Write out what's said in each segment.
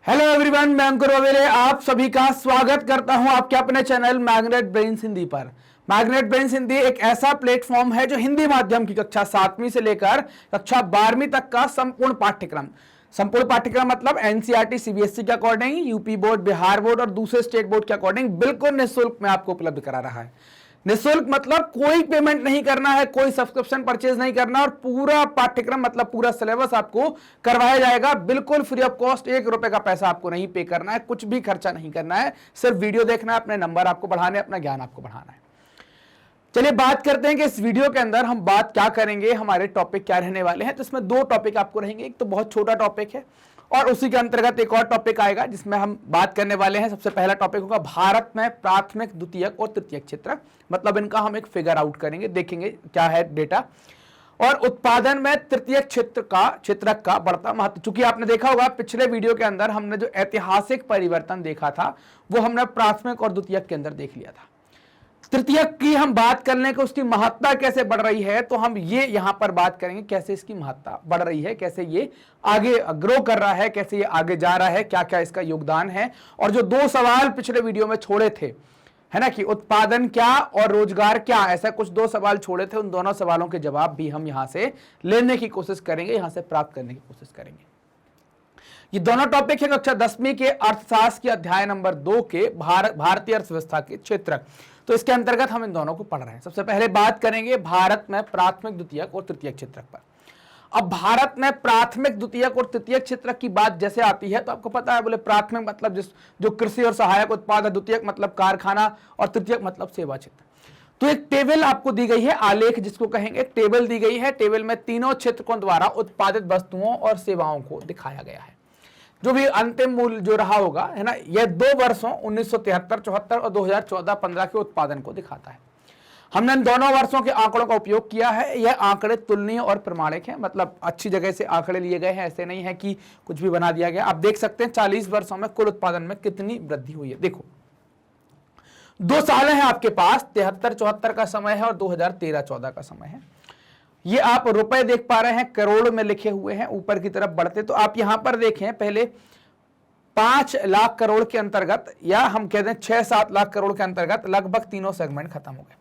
Hello everyone, मैं अंकुर ववेले आप सभी का स्वागत करता हूं आपके अपने चैनल मैग्नेट ब्रेन्स हिंदी पर। मैग्नेट ब्रेन्स हिंदी एक ऐसा प्लेटफॉर्म है जो हिंदी माध्यम की कक्षा 7वीं से लेकर कक्षा 12वीं तक का संपूर्ण पाठ्यक्रम मतलब एनसीईआरटी सीबीएसई के according, UP board, Bihar board और दूसरे स्टेट बोर्ड के अकॉर्डिंग बिल्कुल निःशुल्क में आपको उपलब्ध करा रहा है। निःशुल्क मतलब कोई पेमेंट नहीं करना है, कोई सब्सक्रिप्शन परचेज नहीं करना और पूरा पाठ्यक्रम मतलब पूरा सिलेबस आपको करवाया जाएगा बिल्कुल फ्री ऑफ कॉस्ट। 1 रुपए का पैसा आपको नहीं पे करना है, कुछ भी खर्चा नहीं करना है, सिर्फ वीडियो देखना है, अपने नंबर आपको बढ़ाने, अपना ज्ञान आपको बढ़ाना है। चलिए बात करते हैं कि इस वीडियो के अंदर हम बात क्या करेंगे, हमारे टॉपिक क्या रहने वाले हैं। तो इसमें 2 टॉपिक आपको रहेंगे। एक तो बहुत छोटा टॉपिक है और उसी के अंतर्गत एक और टॉपिक आएगा जिसमें हम बात करने वाले हैं। सबसे पहला टॉपिक होगा भारत में प्राथमिक, द्वितीयक और तृतीयक क्षेत्र, मतलब इनका हम एक फिगर आउट करेंगे, देखेंगे क्या है डेटा। और उत्पादन में तृतीयक क्षेत्रक का बढ़ता महत्व। चूंकि आपने देखा होगा पिछले वीडियो के अंदर हमने जो ऐतिहासिक परिवर्तन देखा था वो हमने प्राथमिक और द्वितीयक के अंदर देख लिया था। तृतीयक की हम बात कर लें कि उसकी महत्ता कैसे बढ़ रही है, तो हम ये यहां पर बात करेंगे कैसे इसकी महत्ता बढ़ रही है, कैसे ये आगे ग्रो कर रहा है, कैसे ये आगे जा रहा है, क्या क्या इसका योगदान है। और जो 2 सवाल पिछले वीडियो में छोड़े थे, है ना, कि उत्पादन क्या और रोजगार क्या, ऐसा कुछ 2 सवाल छोड़े थे, उन दोनों सवालों के जवाब भी हम यहां से लेने की कोशिश करेंगे, यहां से प्राप्त करने की कोशिश करेंगे। ये दोनों टॉपिक है कक्षा 10वीं के अर्थशास्त्र के अध्याय नंबर 2 के भारतीय अर्थव्यवस्था के क्षेत्रक। तो इसके अंतर्गत हम इन दोनों को पढ़ रहे हैं। सबसे पहले बात करेंगे भारत में प्राथमिक, द्वितीयक और तृतीयक क्षेत्रक पर। अब भारत में प्राथमिक, द्वितीयक और तृतीयक क्षेत्रक की बात जैसे आती है तो आपको पता है, बोले प्राथमिक मतलब जो कृषि और सहायक उत्पाद है, द्वितीयक मतलब कारखाना और तृतीयक मतलब सेवा क्षेत्र। तो एक टेबल आपको दी गई है, आलेख जिसको कहेंगे, एक टेबल दी गई है। टेबल में तीनों क्षेत्रकों द्वारा उत्पादित वस्तुओं और सेवाओं को दिखाया गया है। जो भी अंतिम मूल्य जो रहा होगा, है ना, यह 2 वर्षों 1973-74 और 2014-15 के उत्पादन को दिखाता है। हमने इन दोनों वर्षों के आंकड़ों का उपयोग किया है। यह आंकड़े तुलनीय और प्रमाणिक हैं, मतलब अच्छी जगह से आंकड़े लिए गए हैं, ऐसे नहीं है कि कुछ भी बना दिया गया। आप देख सकते हैं 40 वर्षों में कुल उत्पादन में कितनी वृद्धि हुई है। देखो 2 साल हैं आपके पास, 73-74 का समय है और 2013-14 का समय है। ये आप रुपए देख पा रहे हैं, करोड़ में लिखे हुए हैं ऊपर की तरफ बढ़ते। तो आप यहां पर देखें, पहले 5 लाख करोड़ के अंतर्गत, या हम कहते हैं 6-7 लाख करोड़ के अंतर्गत लगभग तीनों सेगमेंट खत्म हो गए।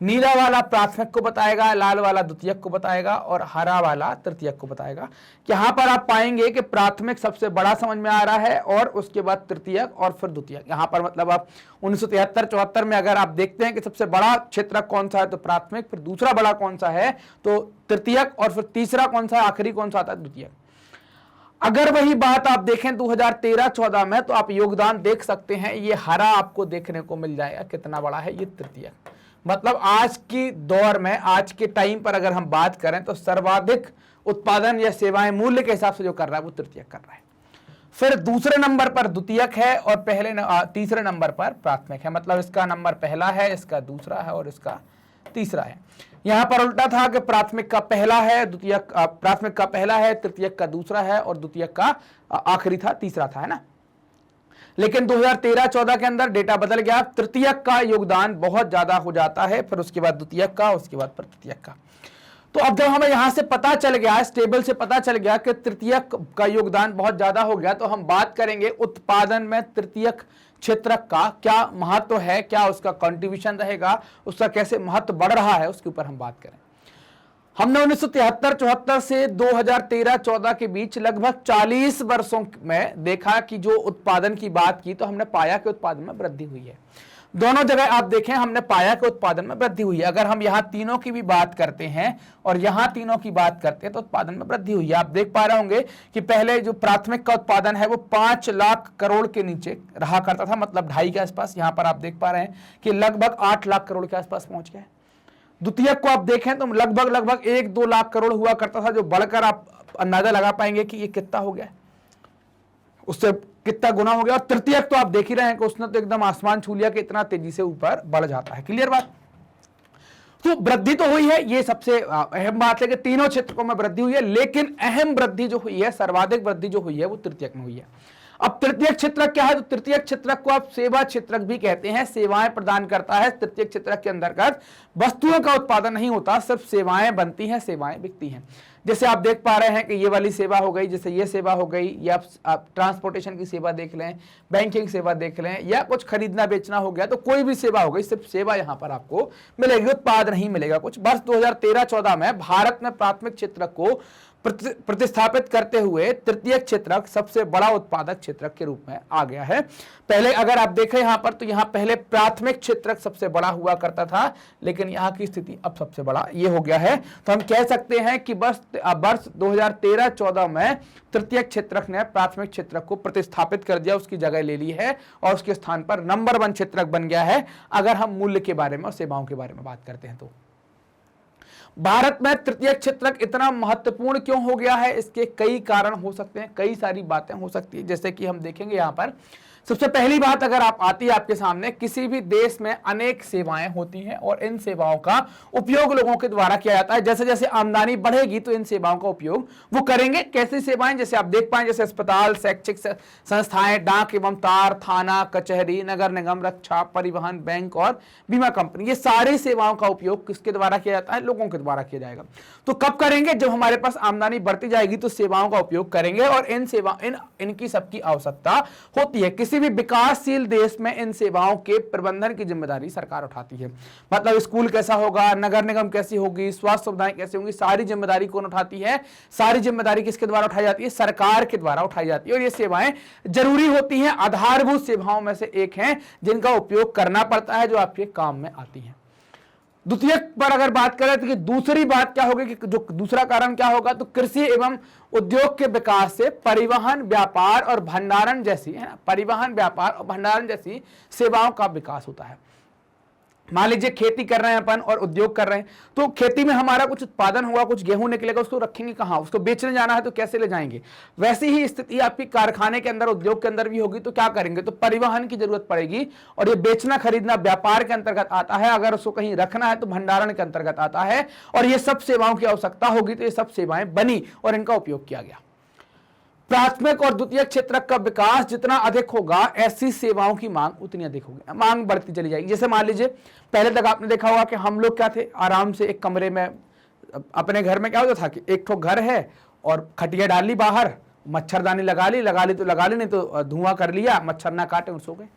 नीला वाला प्राथमिक को बताएगा, लाल वाला द्वितीयक को बताएगा और हरा वाला तृतीयक को बताएगा। यहां पर आप पाएंगे कि प्राथमिक सबसे बड़ा समझ में आ रहा है और उसके बाद तृतीयक और फिर द्वितीयक। यहां पर मतलब आप 1973-74 में अगर आप देखते हैं कि सबसे बड़ा क्षेत्रक कौन सा है तो प्राथमिक, फिर दूसरा बड़ा कौन सा है तो तृतीयक, और फिर तीसरा कौन सा है, आखिरी कौन सा आता है, द्वितीयक। अगर वही बात आप देखें 2013-14 में तो आप योगदान देख सकते हैं, ये हरा आपको देखने को मिल जाएगा कितना बड़ा है, ये तृतीयक। मतलब आज की दौर में, आज के टाइम पर अगर हम बात करें तो सर्वाधिक उत्पादन या सेवाएं मूल्य के हिसाब से जो कर रहा है वो तृतीयक कर रहा है। फिर दूसरे नंबर पर द्वितीयक है और तीसरे नंबर पर प्राथमिक है। मतलब इसका नंबर पहला है, इसका दूसरा है और इसका तीसरा है। यहां पर उल्टा था कि प्राथमिक का पहला है, प्राथमिक का पहला है, तृतीयक का दूसरा है और द्वितीयक का आखिरी था, तीसरा था, है ना। लेकिन 2013-14 के अंदर डेटा बदल गया, तृतीयक का योगदान बहुत ज्यादा हो जाता है, फिर उसके बाद द्वितीयक का, उसके बाद तृतीयक का। तो अब जब हमें यहां से पता चल गया, इस टेबल से पता चल गया कि तृतीयक का योगदान बहुत ज्यादा हो गया, तो हम बात करेंगे उत्पादन में तृतीयक क्षेत्रक का क्या महत्व है, क्या उसका कंट्रीब्यूशन रहेगा, उसका कैसे महत्व बढ़ रहा है, उसके ऊपर हम बात करें। हमने 1973-74 से 2013-14 के बीच लगभग 40 वर्षों में देखा कि जो उत्पादन की बात की तो हमने पाया कि उत्पादन में वृद्धि हुई है। दोनों जगह आप देखें हमने पाया कि उत्पादन में वृद्धि हुई है। अगर हम यहाँ तीनों की भी बात करते हैं और यहाँ तीनों की बात करते हैं तो उत्पादन में वृद्धि हुई है। आप देख पा रहे होंगे कि पहले जो प्राथमिक का उत्पादन है वो 5 लाख करोड़ के नीचे रहा करता था, मतलब 2.5 के आसपास। यहाँ पर आप देख पा रहे हैं कि लगभग 8 लाख करोड़ के आसपास पहुंच गया है। द्वितीयक को आप देखें तो लगभग 1-2 लाख करोड़ हुआ करता था, जो बढ़कर आप अंदाजा लगा पाएंगे कि ये कितना हो गया, उससे कितना गुना हो गया। और तृतीयक तो आप देख ही रहे हैं कि उसने तो एकदम आसमान छू लिया कि इतना तेजी से ऊपर बढ़ जाता है। क्लियर बात। तो वृद्धि तो हुई है, ये सबसे अहम बात है कि तीनों क्षेत्रों में वृद्धि हुई है, लेकिन अहम वृद्धि जो हुई है, सर्वाधिक वृद्धि जो हुई है वो तृतीयक में हुई है। अब तृतीयक क्षेत्रक क्या है, तो तृतीयक क्षेत्रक को आप सेवा क्षेत्रक भी कहते हैं, सेवाएं प्रदान करता है। तृतीयक क्षेत्रक के अंतर्गत वस्तुओं का उत्पादन नहीं होता, सिर्फ सेवाएं बनती हैं, सेवाएं बिकती हैं। जैसे आप देख पा रहे हैं कि ये वाली सेवा हो गई, जैसे ये सेवा हो गई, या आप ट्रांसपोर्टेशन की सेवा देख लें, बैंकिंग सेवा देख लें, या कुछ खरीदना बेचना हो गया, तो कोई भी सेवा हो गई, सिर्फ सेवा यहां पर आपको मिलेगी, उत्पाद नहीं मिलेगा कुछ। वर्ष 2013-14 में भारत में प्राथमिक क्षेत्र को प्रतिस्थापित करते हुए तृतीय क्षेत्रक सबसे बड़ा उत्पादक क्षेत्रक के रूप में आ गया है। पहले अगर आप देखें यहां पर, तो यहां पहले प्राथमिक क्षेत्रक सबसे बड़ा हुआ करता था, लेकिन यहां की स्थिति अब सबसे बड़ा ये हो गया है। तो हम कह सकते हैं कि वर्ष 2013-14 में तृतीय क्षेत्रक ने प्राथमिक क्षेत्रक को प्रतिस्थापित कर दिया, उसकी जगह ले ली है और उसके स्थान पर नंबर 1 क्षेत्रक बन गया है, अगर हम मूल्य के बारे में और सेवाओं के बारे में बात करते हैं। तो भारत में तृतीय क्षेत्रक इतना महत्वपूर्ण क्यों हो गया है, इसके कई कारण हो सकते हैं, कई सारी बातें हो सकती है, जैसे कि हम देखेंगे यहां पर। सबसे पहली बात अगर आप आती है आपके सामने, किसी भी देश में अनेक सेवाएं होती हैं और इन सेवाओं का उपयोग लोगों के द्वारा किया जाता है। जैसे जैसे आमदनी बढ़ेगी तो इन सेवाओं का उपयोग वो करेंगे। कैसी सेवाएं, जैसे आप देख पाए, जैसे अस्पताल, शैक्षिक संस्थाएं, डाक एवं तार, थाना, कचहरी, नगर निगम, रक्षा, परिवहन, बैंक और बीमा कंपनी, ये सारी सेवाओं का उपयोग किसके द्वारा किया जाता है, लोगों के द्वारा किया जाएगा। तो कब करेंगे, जब हमारे पास आमदनी बढ़ती जाएगी तो सेवाओं का उपयोग करेंगे और इनकी सबकी आवश्यकता होती है। किसी भी विकासशील देश में इन सेवाओं के प्रबंधन की जिम्मेदारी सरकार उठाती है। मतलब स्कूल कैसा होगा, नगर निगम कैसी होगी, स्वास्थ्य सुविधाएं कैसी होंगी, सारी जिम्मेदारी कौन उठाती है, सारी जिम्मेदारी किसके द्वारा उठाई जाती है, सरकार के द्वारा उठाई जाती है। और ये सेवाएं जरूरी होती हैं, आधारभूत सेवाओं में से एक हैं जिनका उपयोग करना पड़ता है, जो आपके काम में आती है। द्वितीय पर अगर बात करें तो दूसरी बात क्या होगी कि जो दूसरा कारण क्या होगा, तो कृषि एवं उद्योग के विकास से परिवहन, व्यापार और भंडारण जैसी, है ना, परिवहन, व्यापार और भंडारण जैसी सेवाओं का विकास होता है। मान लीजिए खेती कर रहे हैं अपन और उद्योग कर रहे हैं, तो खेती में हमारा कुछ उत्पादन हुआ, कुछ गेहूं निकलेगा, उसको रखेंगे कहां, उसको बेचने जाना है तो कैसे ले जाएंगे। वैसी ही स्थिति आपकी कारखाने के अंदर, उद्योग के अंदर भी होगी, तो क्या करेंगे, तो परिवहन की जरूरत पड़ेगी। और ये बेचना खरीदना व्यापार के अंतर्गत आता है, अगर उसको कहीं रखना है तो भंडारण के अंतर्गत आता है, और ये सब सेवाओं की आवश्यकता होगी, तो ये सब सेवाएं बनी और इनका उपयोग किया गया। प्राथमिक और द्वितीय क्षेत्र का विकास जितना अधिक होगा, ऐसी सेवाओं की मांग उतनी अधिक होगी, मांग बढ़ती चली जाएगी। जैसे मान लीजिए पहले तक आपने देखा होगा कि हम लोग क्या थे, आराम से एक कमरे में, अपने घर में क्या होता था कि एक ठो घर है और खटिया डाल ली बाहर, मच्छरदानी लगा ली तो लगा ली, नहीं तो धुआं कर लिया, मच्छर ना काटे और सो गए।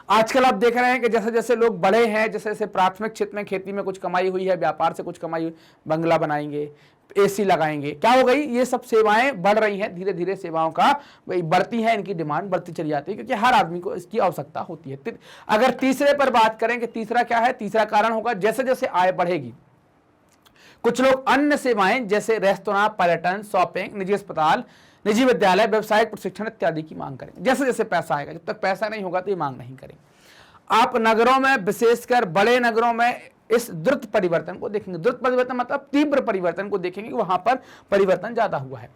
आजकल आप देख रहे हैं कि जैसे जैसे लोग बड़े हैं, जैसे जैसे प्राथमिक क्षेत्र में खेती में कुछ कमाई हुई है, व्यापार से कुछ कमाई हुई, बंगला बनाएंगे, एसी लगाएंगे, क्या हो गई, ये सब सेवाएं बढ़ रही हैं, धीरे धीरे सेवाओं का बढ़ती है, इनकी डिमांड बढ़ती चली जाती है, क्योंकि हर आदमी को इसकी आवश्यकता होती है। अगर तीसरे पर बात करें कि तीसरा क्या है, तीसरा कारण होगा जैसे जैसे आय बढ़ेगी, कुछ लोग अन्य सेवाएं जैसे रेस्तोरां, पर्यटन, शॉपिंग, निजी अस्पताल, निजी विद्यालय, व्यवसायिक प्रशिक्षण इत्यादि की मांग करेंगे। जैसे जैसे पैसा आएगा, जब तक पैसा नहीं होगा तो ये मांग नहीं करेंगे। आप नगरों में, विशेषकर बड़े नगरों में इस द्रुत परिवर्तन को देखेंगे। द्रुत परिवर्तन मतलब तीव्र परिवर्तन को देखेंगे कि वहां पर परिवर्तन ज्यादा हुआ है।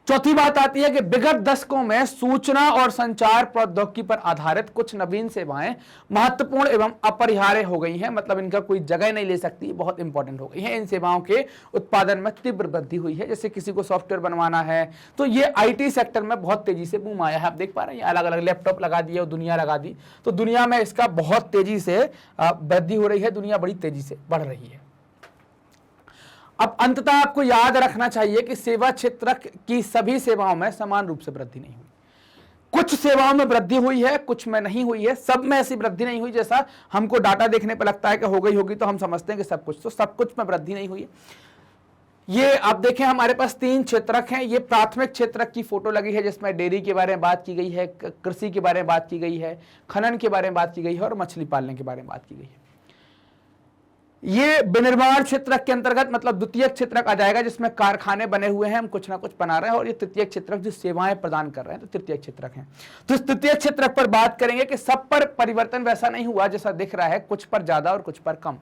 चौथी बात आती है कि विगत दशकों में सूचना और संचार प्रौद्योगिकी पर आधारित कुछ नवीन सेवाएं महत्वपूर्ण एवं अपरिहार्य हो गई हैं, मतलब इनका कोई जगह नहीं ले सकती, बहुत इंपॉर्टेंट हो गई है। इन सेवाओं के उत्पादन में तीव्र वृद्धि हुई है। जैसे किसी को सॉफ्टवेयर बनवाना है तो ये आईटी सेक्टर में बहुत तेजी से बूम आया है। आप देख पा रहे हैं, अलग अलग लैपटॉप लगा दिए और दुनिया लगा दी, तो दुनिया में इसका बहुत तेजी से वृद्धि हो रही है, दुनिया बड़ी तेजी से बढ़ रही है। अब अंततः आपको याद रखना चाहिए कि सेवा क्षेत्र की सभी सेवाओं में समान रूप से वृद्धि नहीं हुई। कुछ सेवाओं में वृद्धि हुई है, कुछ में नहीं हुई है, सब में ऐसी वृद्धि नहीं हुई। जैसा हमको डाटा देखने पर लगता है कि हो गई होगी, तो हम समझते हैं कि सब कुछ, तो सब कुछ में वृद्धि नहीं हुई है। ये आप देखें, हमारे पास 3 क्षेत्रक हैं। ये प्राथमिक क्षेत्रक की फोटो लगी है, जिसमें डेयरी के बारे में बात की गई है, कृषि के बारे में बात की गई है, खनन के बारे में बात की गई है और मछली पालने के बारे में बात की गई है। ये विनिर्माण क्षेत्र के अंतर्गत, मतलब द्वितीय क्षेत्रक आ जाएगा, जिसमें कारखाने बने हुए हैं, हम कुछ ना कुछ बना रहे हैं। और ये तृतीय क्षेत्रक जो सेवाएं प्रदान कर रहे हैं, तो तृतीय क्षेत्रक है। तो इस तृतीय क्षेत्रक पर बात करेंगे कि सब पर परिवर्तन वैसा नहीं हुआ जैसा दिख रहा है, कुछ पर ज्यादा और कुछ पर कम।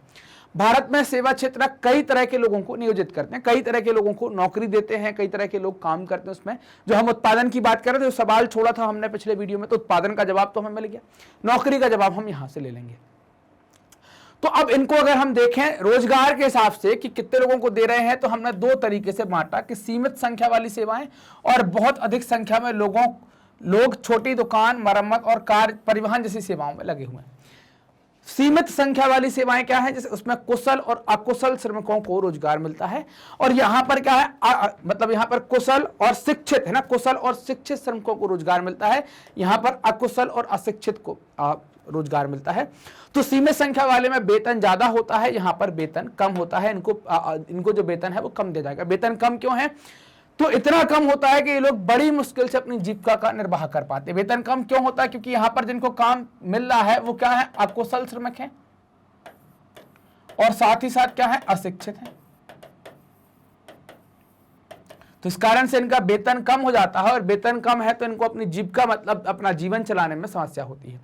भारत में सेवा क्षेत्र कई तरह के लोगों को नियोजित करते हैं, कई तरह के लोगों को नौकरी देते हैं, कई तरह के लोग काम करते हैं उसमें। जो हम उत्पादन की बात कर रहे थे, जो सवाल छोड़ा था हमने पिछले वीडियो में, तो उत्पादन का जवाब तो हमें मिल गया, नौकरी का जवाब हम यहां से ले लेंगे। तो अब इनको अगर हम देखें रोजगार के हिसाब से कि कितने लोगों को दे रहे हैं, तो हमने 2 तरीके से बांटा कि सीमित संख्या वाली सेवाएं और बहुत अधिक संख्या में लोग छोटी दुकान, मरम्मत और कार परिवहन जैसी सेवाओं में लगे हुए हैं। सीमित संख्या वाली सेवाएं क्या है, जैसे उसमें कुशल और अकुशल श्रमिकों को रोजगार मिलता है। और यहां पर क्या है, मतलब यहां पर कुशल और शिक्षित है ना, कुशल और शिक्षित श्रमिकों को रोजगार मिलता है, यहां पर अकुशल और अशिक्षित को रोजगार मिलता है। तो सीमित संख्या वाले में वेतन ज्यादा होता है, यहां पर वेतन कम होता है। इनको जो वेतन है वो कम दिया जाएगा। वेतन कम क्यों है, तो इतना कम होता है कि ये लोग बड़ी मुश्किल से अपनी जीविका का निर्वाह कर पाते हैं। वेतन कम क्यों होता है, क्योंकि यहां पर जिनको काम मिल रहा है वो क्या है, अकुशल श्रमिक हैं और साथ ही साथ क्या है, अशिक्षित हैं। तो इस कारण से इनका वेतन कम हो जाता है, और वेतन कम है तो इनको अपनी जीविका मतलब अपना जीवन चलाने में समस्या होती है।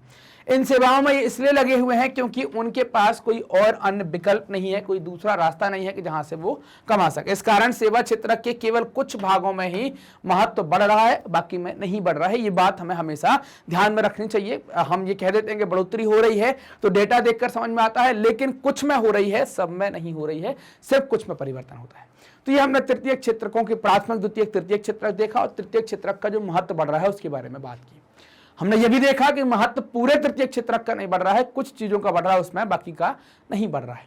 इन सेवाओं में ये इसलिए लगे हुए हैं क्योंकि उनके पास कोई और अन्य विकल्प नहीं है, कोई दूसरा रास्ता नहीं है कि जहां से वो कमा सके। इस कारण सेवा क्षेत्र के केवल कुछ भागों में ही महत्व बढ़ रहा है, बाकी में नहीं बढ़ रहा है। ये बात हमें हमेशा ध्यान में रखनी चाहिए। हम ये कह देते हैं कि बढ़ोतरी हो रही है तो डेटा देखकर समझ में आता है, लेकिन कुछ में हो रही है, सब में नहीं हो रही है, सिर्फ कुछ में परिवर्तन होता है। तो ये हमने तृतीय क्षेत्रकों की प्राथमिक, द्वितीय, तृतीय क्षेत्रक देखा, और तृतीय क्षेत्रक का जो महत्व बढ़ रहा है उसके बारे में बात की। हमने ये भी देखा कि महत्व पूरे तृतीय क्षेत्रक का नहीं बढ़ रहा है, कुछ चीजों का बढ़ रहा है उसमें, बाकी का नहीं बढ़ रहा है।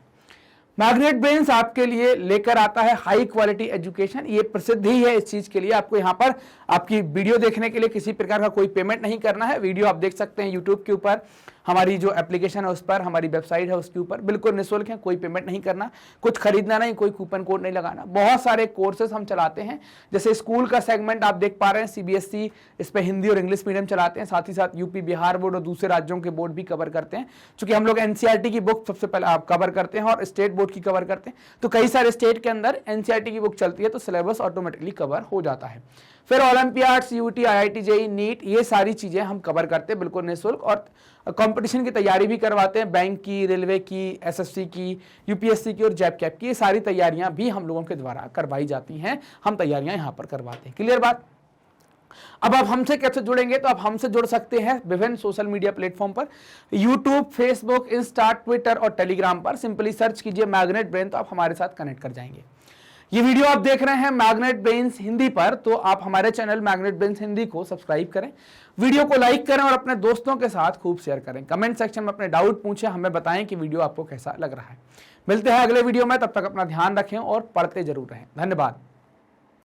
मैग्नेट ब्रेन्स आपके लिए लेकर आता है हाई क्वालिटी एजुकेशन। ये प्रसिद्ध ही है इस चीज के लिए। आपको यहाँ पर आपकी वीडियो देखने के लिए किसी प्रकार का कोई पेमेंट नहीं करना है। वीडियो आप देख सकते हैं यूट्यूब के ऊपर, हमारी जो एप्लीकेशन है उस पर, हमारी वेबसाइट है उसके ऊपर, बिल्कुल निःशुल्क है, कोई पेमेंट नहीं करना, कुछ खरीदना नहीं, कोई कूपन कोड नहीं लगाना। बहुत सारे कोर्सेज हम चलाते हैं, जैसे स्कूल का सेगमेंट आप देख पा रहे हैं, सीबीएसई इस पर हिंदी और इंग्लिश मीडियम चलाते हैं, साथ ही साथ यूपी, बिहार बोर्ड और दूसरे राज्यों के बोर्ड भी कवर करते हैं। चूंकि हम लोग एनसीईआरटी की बुक सबसे पहले आप कवर करते हैं और स्टेट बोर्ड की कवर करते हैं, तो कई सारे स्टेट के अंदर एनसीईआरटी की बुक चलती है, तो सिलेबस ऑटोमेटिकली कवर हो जाता है। फिर olympiad, CUET, IIT, JEE, NEET, ये सारी चीजें हम कवर करते हैं बिल्कुल निःशुल्क, और कंपटीशन की तैयारी भी करवाते हैं, बैंक की, रेलवे की, एसएससी की, यूपीएससी की और जैब कैप की। ये सारी तैयारियां भी हम लोगों के द्वारा करवाई जाती हैं, हम तैयारियां यहां पर करवाते हैं। क्लियर बात। अब आप हमसे कैसे जुड़ेंगे, तो आप हमसे जुड़ सकते हैं विभिन्न सोशल मीडिया प्लेटफॉर्म पर, यूट्यूब, फेसबुक, इंस्टा, ट्विटर और टेलीग्राम पर। सिंपली सर्च कीजिए मैग्नेट ब्रेन, तो आप हमारे साथ कनेक्ट कर जाएंगे। ये वीडियो आप देख रहे हैं मैग्नेट ब्रेन्स हिंदी पर, तो आप हमारे चैनल मैग्नेट ब्रेन्स हिंदी को सब्सक्राइब करें, वीडियो को लाइक करें और अपने दोस्तों के साथ खूब शेयर करें। कमेंट सेक्शन में अपने डाउट पूछें, हमें बताएं कि वीडियो आपको कैसा लग रहा है। मिलते हैं अगले वीडियो में, तब तक अपना ध्यान रखें और पढ़ते जरूर रहें। धन्यवाद।